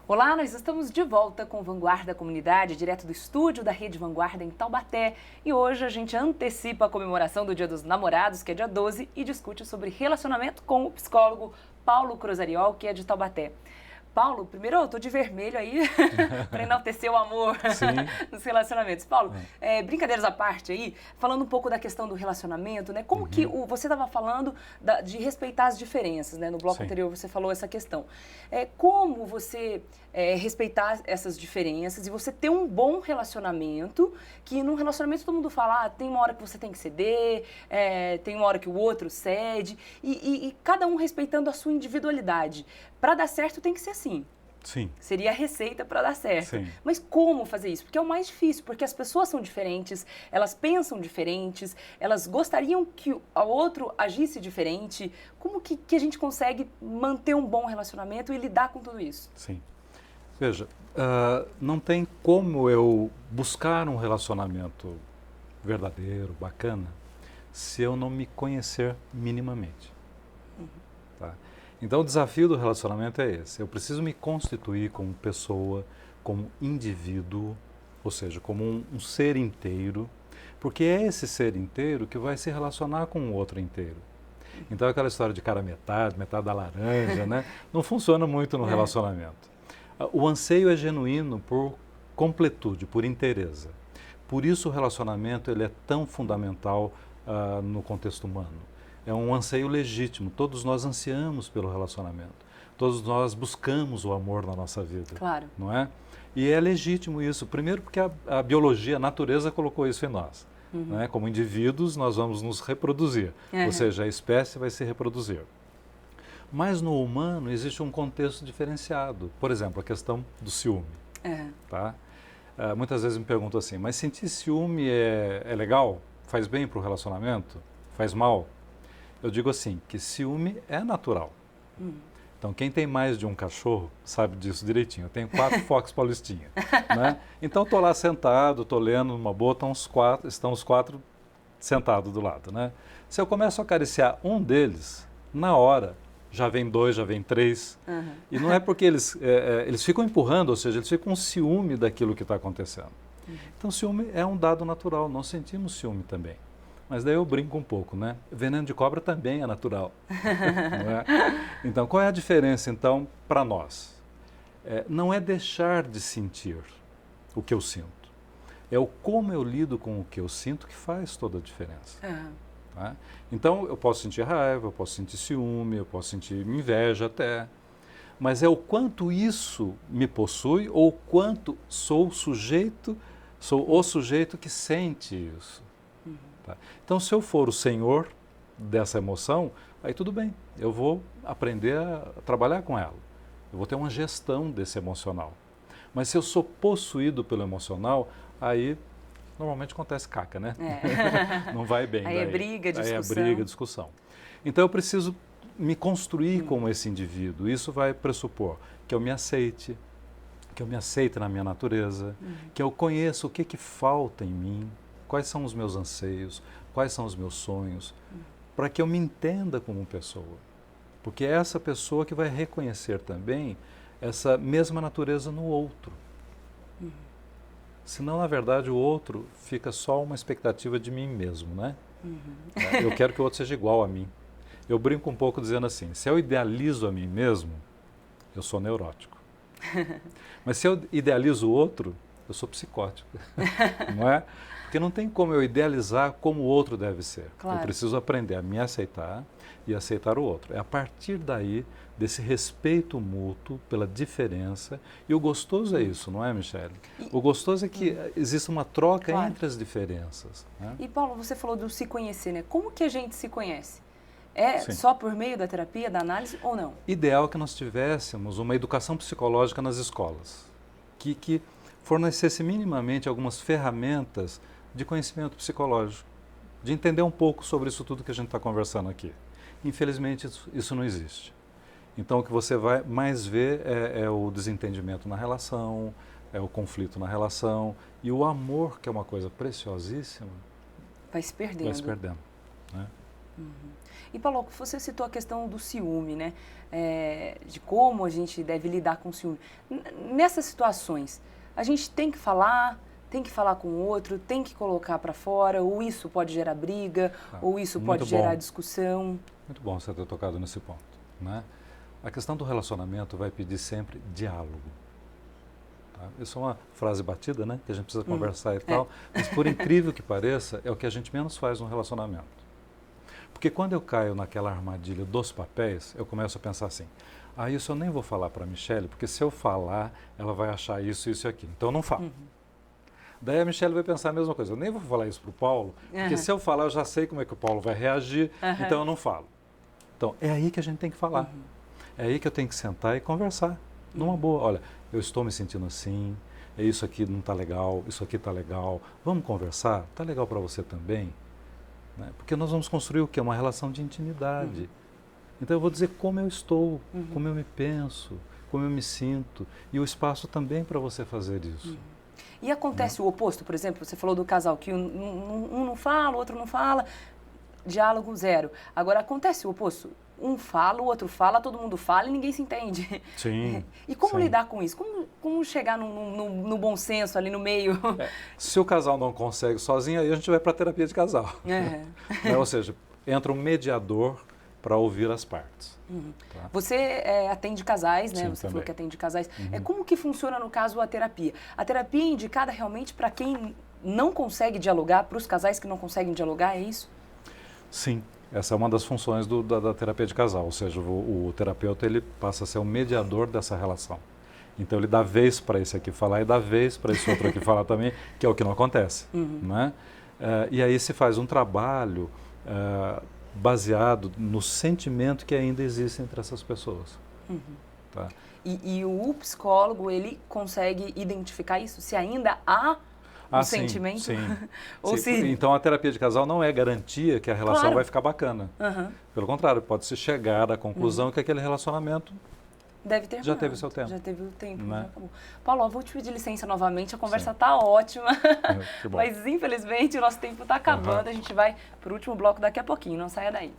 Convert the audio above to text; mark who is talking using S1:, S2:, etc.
S1: Olá, nós estamos de volta com Vanguarda Comunidade, direto do estúdio da Rede Vanguarda em Taubaté. E hoje a gente antecipa a comemoração do Dia dos Namorados, que é dia 12, e discute sobre relacionamento com o psicólogo Paulo Cruzariol, que é de Taubaté. Paulo, primeiro eu tô de vermelho aí para enaltecer o amor nos relacionamentos. Paulo, brincadeiras à parte aí, falando um pouco da questão do relacionamento, né? Como que você estava falando de respeitar as diferenças, né? No bloco anterior você falou essa questão. Como você respeitar essas diferenças e você ter um bom relacionamento, que num relacionamento todo mundo fala, tem uma hora que você tem que ceder, tem uma hora que o outro cede, e cada um respeitando a sua individualidade. Para dar certo tem que ser assim.
S2: Sim.
S1: Seria a receita para dar certo.
S2: Sim.
S1: Mas como fazer isso? Porque é o mais difícil, porque as pessoas são diferentes, elas pensam diferentes, elas gostariam que o outro agisse diferente. Como que a gente consegue manter um bom relacionamento e lidar com tudo isso?
S2: Sim. Veja, não tem como eu buscar um relacionamento verdadeiro, bacana, se eu não me conhecer minimamente. Tá? Então, o desafio do relacionamento é esse. Eu preciso me constituir como pessoa, como indivíduo, ou seja, como um ser inteiro, porque é esse ser inteiro que vai se relacionar com o outro inteiro. Então, aquela história de cara metade da laranja, né? Não funciona muito no relacionamento. O anseio é genuíno por completude, por inteireza. Por isso, o relacionamento ele é tão fundamental no contexto humano. É um anseio legítimo, todos nós ansiamos pelo relacionamento, todos nós buscamos o amor na nossa vida,
S1: claro.
S2: Não é? E é legítimo isso, primeiro porque a biologia, a natureza colocou isso em nós. Né? Como indivíduos nós vamos nos reproduzir, ou seja, a espécie vai se reproduzir. Mas no humano existe um contexto diferenciado, por exemplo, a questão do ciúme. Tá? Muitas vezes me perguntam assim, mas sentir ciúme é legal? Faz bem para o relacionamento? Faz mal? Eu digo assim, que ciúme é natural. Então, quem tem mais de um cachorro sabe disso direitinho. Eu tenho 4 Fox Paulistinha. Né? Então, estou lá sentado, estou lendo numa boa, estão os 4 sentados do lado. Né? Se eu começo a acariciar um deles, na hora, já vem 2, já vem 3. E não é porque eles ficam empurrando, ou seja, eles ficam com ciúme daquilo que está acontecendo. Então, ciúme é um dado natural, nós sentimos ciúme também. Mas daí eu brinco um pouco, né? Veneno de cobra também é natural. Não é? Então, qual é a diferença, então, para nós? Não é deixar de sentir o que eu sinto. É o como eu lido com o que eu sinto que faz toda a diferença. Tá? Então, eu posso sentir raiva, eu posso sentir ciúme, eu posso sentir inveja até. Mas é o quanto isso me possui ou o quanto sou o sujeito que sente isso. Tá? Então, se eu for o senhor dessa emoção, aí tudo bem, eu vou aprender a trabalhar com ela. Eu vou ter uma gestão desse emocional. Mas se eu sou possuído pelo emocional, aí normalmente acontece caca, né? Não vai bem.
S1: Aí
S2: daí.
S1: É briga, discussão.
S2: Aí é briga, discussão. Então, eu preciso me construir como esse indivíduo. Isso vai pressupor que eu me aceite na minha natureza, que eu conheça o que falta em mim, quais são os meus anseios, quais são os meus sonhos, para que eu me entenda como pessoa. Porque é essa pessoa que vai reconhecer também essa mesma natureza no outro. Senão, na verdade, o outro fica só uma expectativa de mim mesmo, né? Eu quero que o outro seja igual a mim. Eu brinco um pouco dizendo assim, se eu idealizo a mim mesmo, eu sou neurótico. Mas se eu idealizo o outro, eu sou psicótico. Não é? Porque não tem como eu idealizar como o outro deve ser.
S1: Claro.
S2: Eu preciso aprender a me aceitar e aceitar o outro. É a partir daí, desse respeito mútuo pela diferença. E o gostoso é isso, não é, Michele? O gostoso é que existe uma troca entre as diferenças. Né?
S1: E, Paulo, você falou do se conhecer, né? Como que a gente se conhece?
S2: Sim.
S1: Só por meio da terapia, da análise ou não?
S2: Ideal que nós tivéssemos uma educação psicológica nas escolas, que fornecesse minimamente algumas ferramentas de conhecimento psicológico, de entender um pouco sobre isso tudo que a gente está conversando aqui. Infelizmente, isso não existe. Então, o que você vai mais ver é o desentendimento na relação, é o conflito na relação, e o amor, que é uma coisa preciosíssima,
S1: vai se perdendo.
S2: Vai se perdendo. Né?
S1: E, Paulo, você citou a questão do ciúme, né? De como a gente deve lidar com o ciúme. Nessas situações, a gente tem que falar com o outro, tem que colocar para fora, ou isso pode gerar briga, ou isso pode gerar discussão?
S2: Muito bom você ter tocado nesse ponto, né? A questão do relacionamento vai pedir sempre diálogo. Tá? Isso é uma frase batida, né? Que a gente precisa conversar e tal, mas por incrível que pareça, é o que a gente menos faz no relacionamento. Porque quando eu caio naquela armadilha dos papéis, eu começo a pensar assim, isso eu nem vou falar para a Michele, porque se eu falar, ela vai achar isso, isso e aquilo. Então eu não falo. Daí a Michele vai pensar a mesma coisa, eu nem vou falar isso para o Paulo, porque se eu falar, eu já sei como é que o Paulo vai reagir, então eu não falo. Então é aí que a gente tem que falar. É aí que eu tenho que sentar e conversar, numa boa. Olha, eu estou me sentindo assim, isso aqui não está legal, isso aqui está legal, vamos conversar? Está legal para você também? Né? Porque nós vamos construir o quê? Uma relação de intimidade. Então eu vou dizer como eu estou, como eu me penso, como eu me sinto, e o espaço também para você fazer isso.
S1: E acontece o oposto, por exemplo, você falou do casal que um não fala, o outro não fala, diálogo zero. Agora acontece o oposto, um fala, o outro fala, todo mundo fala e ninguém se entende.
S2: Sim.
S1: E como lidar com isso? Como chegar no bom senso ali no meio?
S2: Se o casal não consegue sozinho, aí a gente vai para a terapia de casal. Ou seja, entra um mediador para ouvir as partes. Tá?
S1: Você atende casais, né?
S2: Sim,
S1: você
S2: também.
S1: falou que atende casais. Como que funciona, no caso, a terapia? A terapia é indicada realmente para quem não consegue dialogar, para os casais que não conseguem dialogar, é isso?
S2: Sim, essa é uma das funções da terapia de casal, ou seja, o terapeuta ele passa a ser o mediador dessa relação. Então ele dá vez para esse aqui falar e dá vez para esse outro aqui falar também, que é o que não acontece. Né? E aí se faz um trabalho baseado no sentimento que ainda existe entre essas pessoas. Tá?
S1: E o psicólogo, ele consegue identificar isso? Se ainda há um sentimento?
S2: Sim.
S1: Ou
S2: sim.
S1: se...
S2: Então a terapia de casal não é garantia que a relação vai ficar bacana. Pelo contrário, pode-se chegar à conclusão que aquele relacionamento já teve seu tempo.
S1: Já teve o tempo,
S2: né?
S1: Já acabou. Paulo, eu vou te pedir licença novamente, a conversa está ótima, mas infelizmente o nosso tempo está acabando, a gente vai para o último bloco daqui a pouquinho, não saia daí.